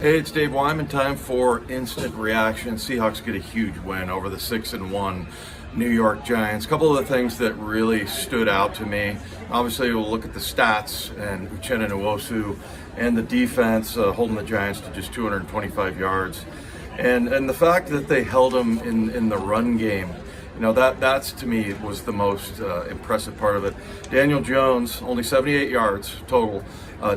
Hey, it's Dave Wyman. Time for instant reaction. Seahawks get a huge win over the 6-1 New York Giants. A couple of the things that really stood out to me. Obviously, we'll look at the stats and Uchenna Nwosu and the defense holding the Giants to just 225 yards, and the fact that they held them in the run game. You know, that's to me was the most impressive part of it. Daniel Jones only 78 yards total.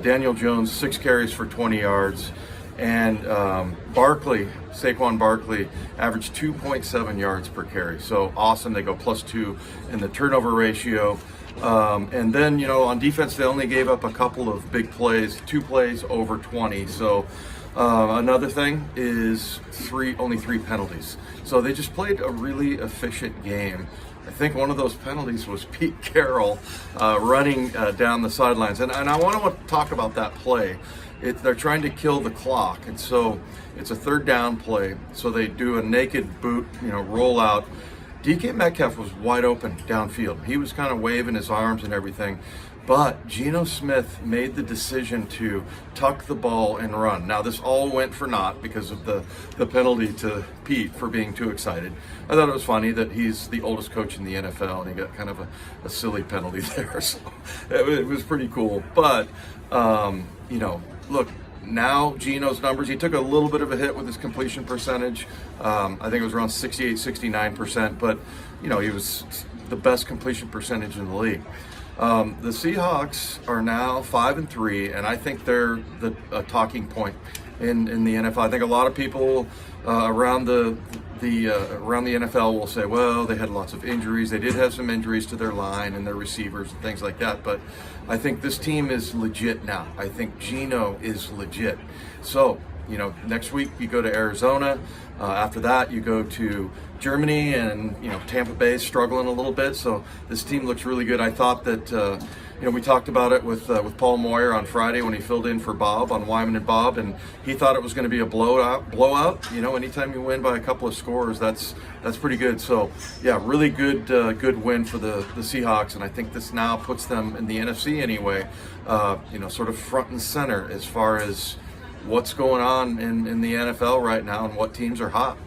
Daniel Jones 6 carries for 20 yards. And Saquon Barkley averaged 2.7 yards per carry. So awesome. They go +2 in the turnover ratio. And then, you know, on defense, they only gave up a couple of big plays, 2 plays over 20. So another thing is only 3 penalties. So they just played a really efficient game. I think one of those penalties was Pete Carroll running down the sidelines. And I want to talk about that play. They're trying to kill the clock, and so it's a 3rd down play. So they do a naked boot, roll out. DK Metcalf was wide open downfield. He was kind of waving his arms and everything. But Geno Smith made the decision to tuck the ball and run. Now, this all went for naught because of the penalty to Pete for being too excited. I thought it was funny that he's the oldest coach in the NFL, and he got kind of a silly penalty there. So it was pretty cool. But, look, now Geno's numbers, he took a little bit of a hit with his completion percentage. I think it was around 68, 69%, but, he was the best completion percentage in the league. The Seahawks are now 5-3, and I think they're a talking point in the NFL. I think a lot of people around the NFL will say, well, they had lots of injuries. They did have some injuries to their line and their receivers and things like that. But I think this team is legit now. I think Geno is legit. So, next week you go to Arizona. After that, you go to Germany, and Tampa Bay is struggling a little bit. So this team looks really good. I thought that we talked about it with Paul Moyer on Friday when he filled in for Bob on Wyman and Bob, and he thought it was going to be a blowout. Anytime you win by a couple of scores, that's pretty good. So yeah, really good win for the Seahawks, and I think this now puts them in the NFC anyway, sort of front and center as far as what's going on in the NFL right now and what teams are hot.